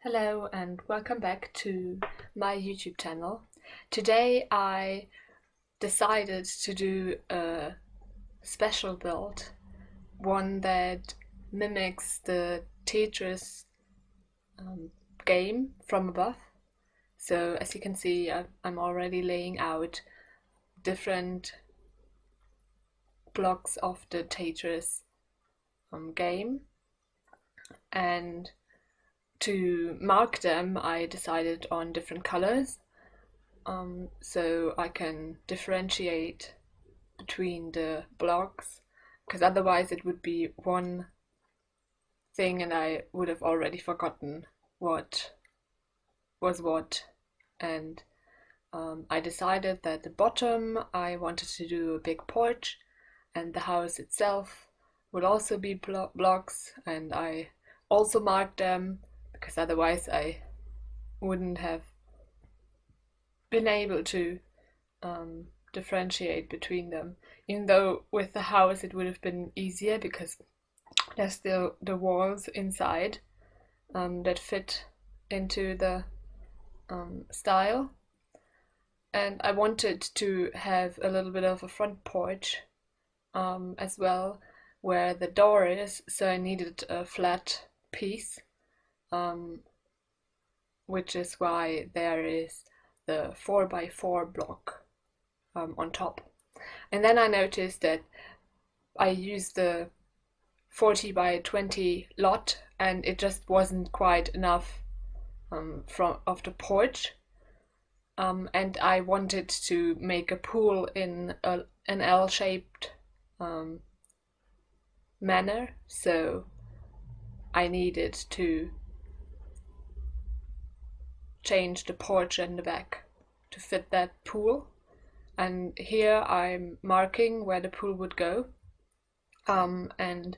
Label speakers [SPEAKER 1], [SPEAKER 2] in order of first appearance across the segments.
[SPEAKER 1] Hello and welcome back to my YouTube channel. Today I decided to do a special build, one that mimics the Tetris game from above. So as you can see, I'm already laying out different blocks of the Tetris game, and to mark them I decided on different colors, so I can differentiate between the blocks, because otherwise it would be one thing and I would have already forgotten what was what. And I decided that the bottom I wanted to do a big porch, and the house itself would also be blocks, and I also marked them because otherwise I wouldn't have been able to differentiate between them. Even though with the house it would have been easier because there's still the walls inside that fit into the style. And I wanted to have a little bit of a front porch as well, where the door is, so I needed a flat piece, which is why there is the 4x4 block on top. And then I noticed that I used the 40 by 20 lot and it just wasn't quite enough of the porch, and I wanted to make a pool in an L-shaped manner, so I needed to change the porch in the back to fit that pool. And here I'm marking where the pool would go, and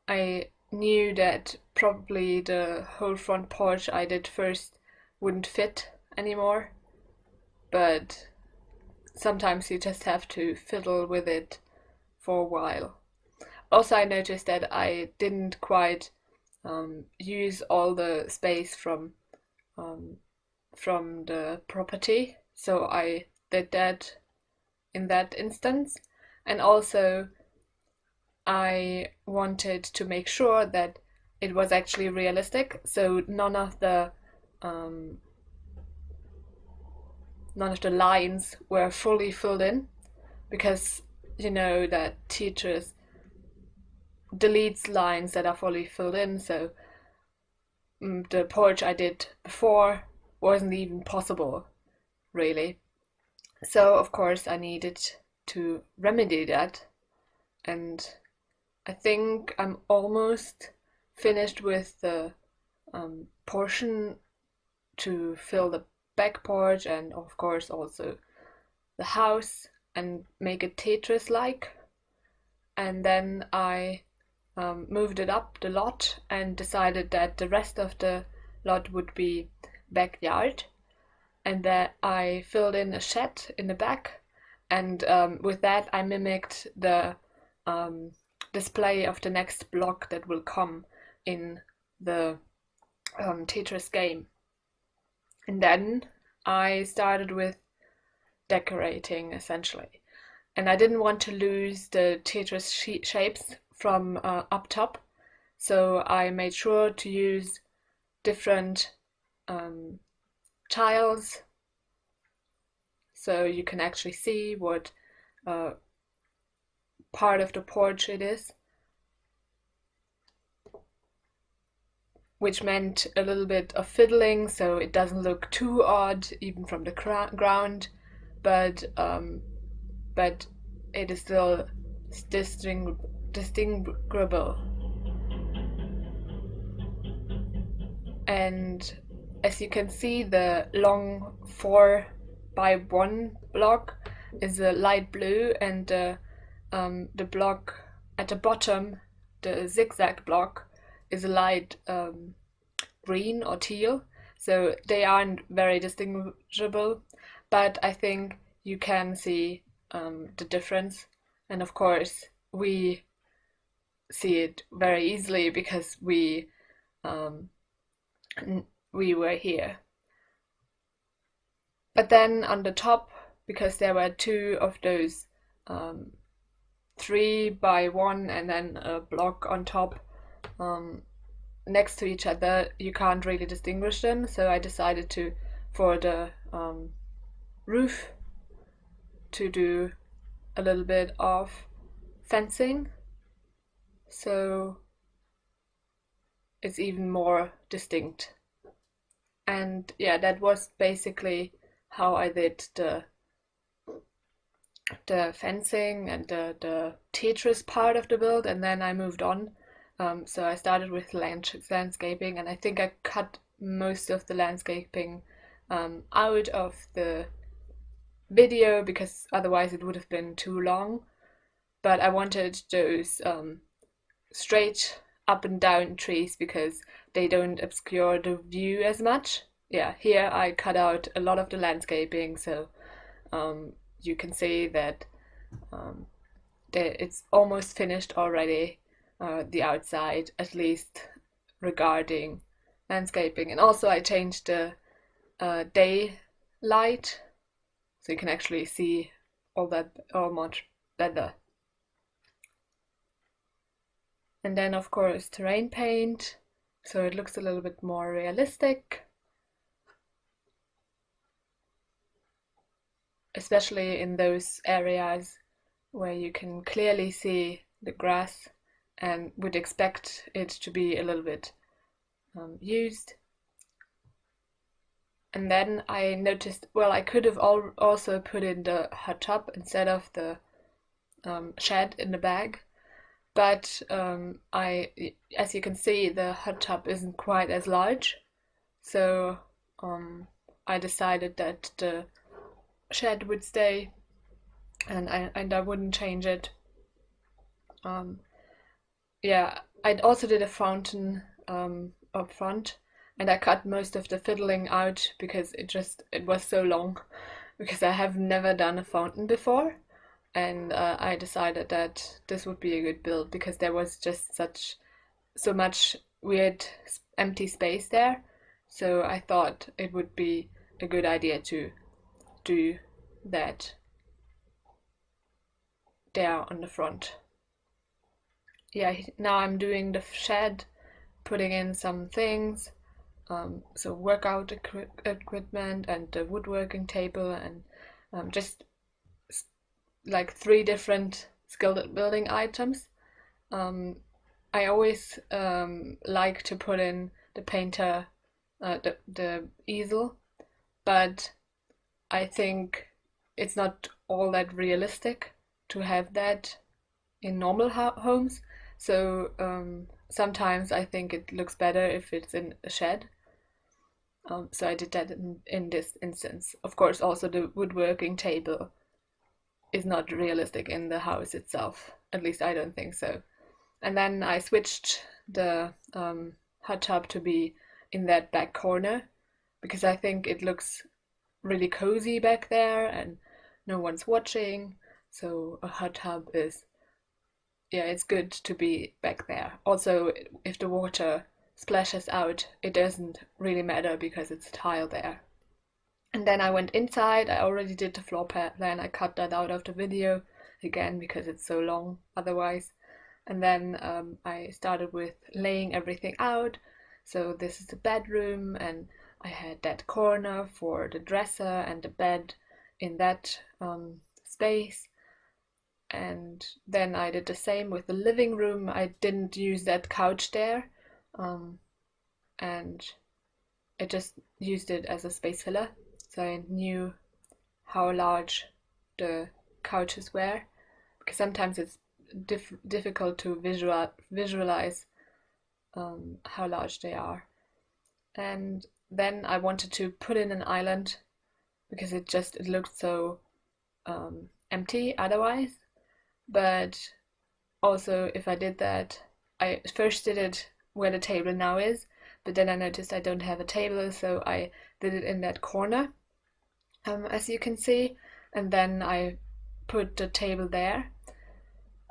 [SPEAKER 1] I knew that probably the whole front porch I did first wouldn't fit anymore, but sometimes you just have to fiddle with it for a while. Also, I noticed that I didn't quite use all the space from the property, so I did that in that instance. And also I wanted to make sure that it was actually realistic, so none of the lines were fully filled in, because you know that Tetris deletes lines that are fully filled in, so the porch I did before wasn't even possible, really. So of course I needed to remedy that, and I think I'm almost finished with the portion to fill the back porch and of course also the house and make it Tetris-like. And then I moved it up the lot and decided that the rest of the lot would be backyard, and that I filled in a shed in the back, and with that I mimicked the display of the next block that will come in the Tetris game. And then I started with decorating, essentially, and I didn't want to lose the Tetris shapes from up top, so I made sure to use different tiles, so you can actually see what part of the porch it is, which meant a little bit of fiddling so it doesn't look too odd even from the ground, but it is still distinguishable. And as you can see, the long 4x1 block is a light blue, and the block at the bottom, the zigzag block, is a light green or teal. So they aren't very distinguishable, but I think you can see the difference. And of course we see it very easily because we we were here. But then on the top, because there were two of those 3 by 1 and then a block on top next to each other, you can't really distinguish them. So I decided to, for the roof, to do a little bit of fencing, so it's even more distinct. And yeah, that was basically how I did the fencing and the Tetris part of the build, and then I moved on. So I started with landscaping, and I think I cut most of the landscaping out of the video because otherwise it would have been too long. But I wanted those straight up and down trees because they don't obscure the view as much. Yeah, here I cut out a lot of the landscaping, so you can see that it's almost finished already, the outside, at least regarding landscaping. And also I changed the daylight, so you can actually see all much better. And then of course terrain paint, so it looks a little bit more realistic, especially in those areas where you can clearly see the grass and would expect it to be a little bit used. And then I noticed, well, I could have also put in the hot tub instead of the shed in the bag. But as you can see, the hot tub isn't quite as large, so I decided that the shed would stay, and I wouldn't change it. Yeah, I also did a fountain up front, and I cut most of the fiddling out because it was so long, because I have never done a fountain before. And I decided that this would be a good build because there was just so much weird empty space there. So I thought it would be a good idea to do that there on the front. Yeah, now I'm doing the shed, putting in some things, so workout equipment and the woodworking table, and just like 3 different skilled building items. I always like to put in the painter, the easel, but I think it's not all that realistic to have that in normal homes. So sometimes I think it looks better if it's in a shed. So I did that in this instance. Of course, also the woodworking table is not realistic in the house itself. At least I don't think so. And then I switched the hot tub to be in that back corner because I think it looks really cozy back there and no one's watching. So a hot tub it's good to be back there. Also, if the water splashes out, it doesn't really matter because it's tile there. And then I went inside. I already did the floor plan. I cut that out of the video again because it's so long otherwise. And then I started with laying everything out. So this is the bedroom, and I had that corner for the dresser and the bed in that space. And then I did the same with the living room. I didn't use that couch there, and I just used it as a space filler. So I knew how large the couches were, because sometimes it's difficult to visualize how large they are. And then I wanted to put in an island because it looked so empty otherwise. But also, if I did that, I first did it where the table now is, but then I noticed I don't have a table, so I did it in that corner, as you can see, and then I put the table there.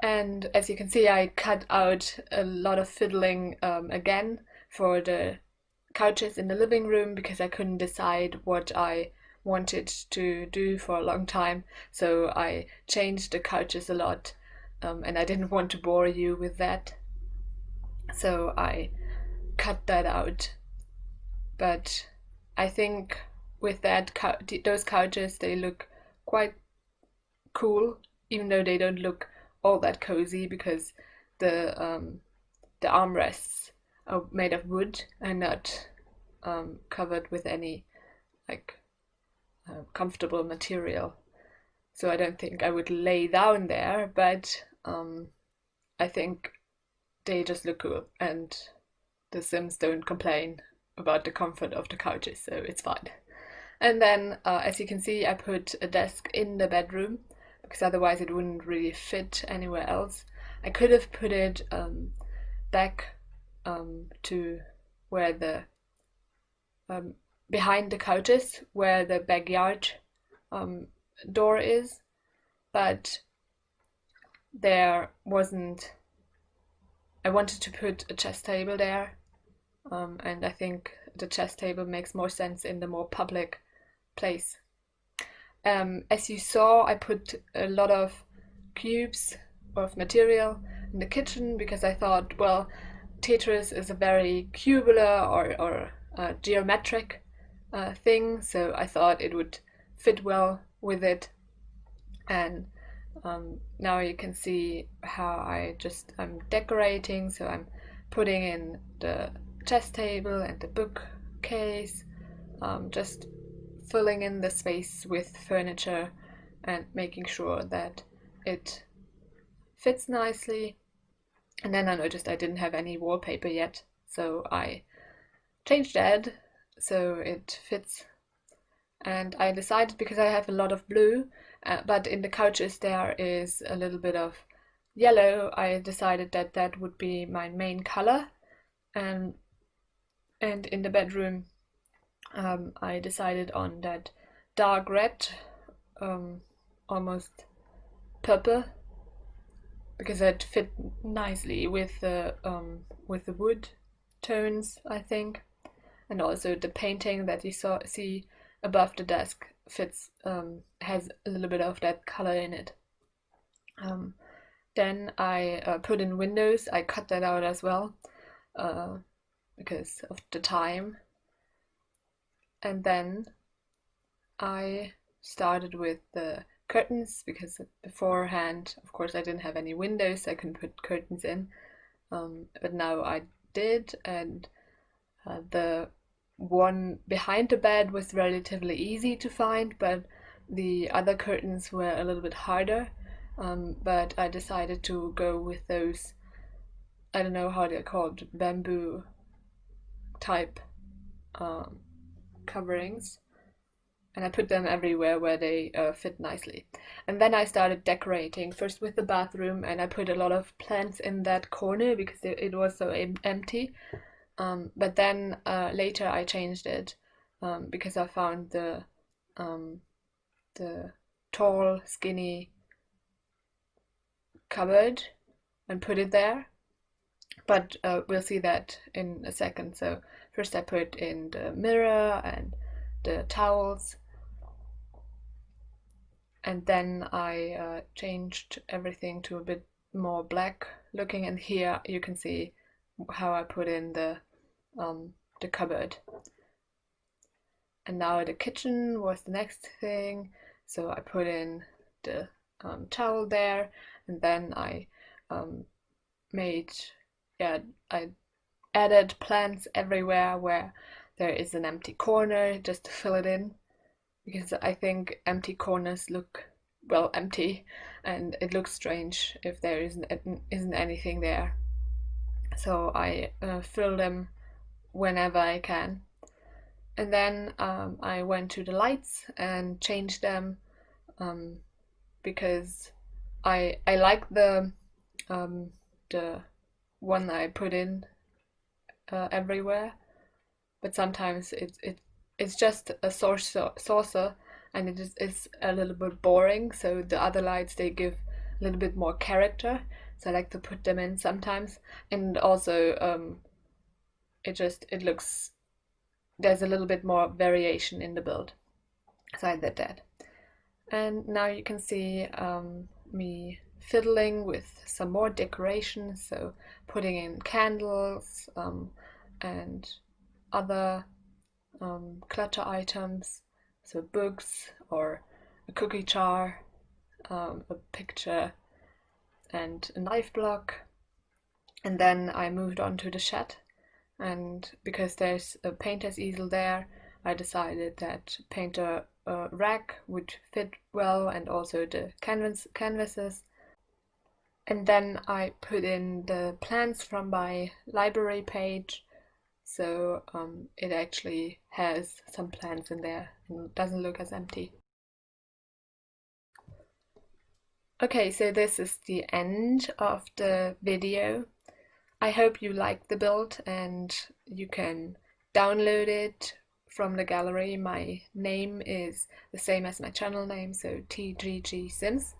[SPEAKER 1] And as you can see, I cut out a lot of fiddling again for the couches in the living room because I couldn't decide what I wanted to do for a long time. So I changed the couches a lot, and I didn't want to bore you with that. So I cut that out. But I think with those couches, they look quite cool, even though they don't look all that cozy because the armrests are made of wood and not covered with any like comfortable material. So I don't think I would lay down there, but I think they just look cool, and the Sims don't complain about the comfort of the couches, so it's fine. And then, as you can see, I put a desk in the bedroom because otherwise it wouldn't really fit anywhere else. I could have put it back to where the behind the couches, where the backyard door is, but there wasn't. I wanted to put a chess table there, and I think the chess table makes more sense in the more public place. As you saw, I put a lot of cubes of material in the kitchen because I thought, well, Tetris is a very cubular or geometric thing, so I thought it would fit well with it. And now you can see how I'm decorating, so I'm putting in the chess table and the bookcase, just filling in the space with furniture and making sure that it fits nicely. And then I noticed I didn't have any wallpaper yet, so I changed that so it fits. And I decided, because I have a lot of blue, but in the couches there is a little bit of yellow, I decided that that would be my main color. And in the bedroom I decided on that dark red, almost purple, because it fit nicely with the wood tones, I think. And also the painting that you see above the desk has a little bit of that color in it. Then I put in windows. I cut that out as well because of the time. And then I started with the curtains because beforehand, of course, I didn't have any windows, so I couldn't put curtains in. But now I did, and the one behind the bed was relatively easy to find, but the other curtains were a little bit harder. But I decided to go with those, I don't know how they're called, bamboo type coverings, and I put them everywhere where they fit nicely. And then I started decorating, first with the bathroom, and I put a lot of plants in that corner because it was so empty. But then later I changed it because I found the tall, skinny cupboard and put it there. But we'll see that in a second. So first I put in the mirror and the towels, and then I changed everything to a bit more black looking, and here you can see how I put in the cupboard. And now the kitchen was the next thing, so I put in the towel there, and then I I added plants everywhere where there is an empty corner, just to fill it in, because I think empty corners look, well, empty, and it looks strange if there isn't anything there. So I fill them whenever I can. And then I went to the lights and changed them because I like the one I put in everywhere, but sometimes it's just a saucer, and it's a little bit boring. So the other lights, they give a little bit more character. So I like to put them in sometimes, and also it looks there's a little bit more variation in the build. So I did that. And now you can see me fiddling with some more decorations, so putting in candles and other clutter items, so books or a cookie jar, a picture and a knife block. And then I moved on to the shed, and because there's a painter's easel there, I decided that painter rack would fit well, and also the canvases. And then I put in the plants from my library page, so it actually has some plants in there and doesn't look as empty. Okay, so this is the end of the video. I hope you liked the build, and you can download it from the gallery. My name is the same as my channel name, so TGG Sims.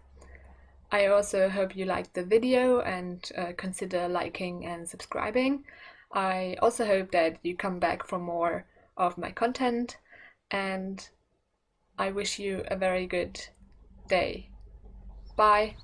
[SPEAKER 1] I also hope you liked the video and consider liking and subscribing. I also hope that you come back for more of my content, and I wish you a very good day. Bye!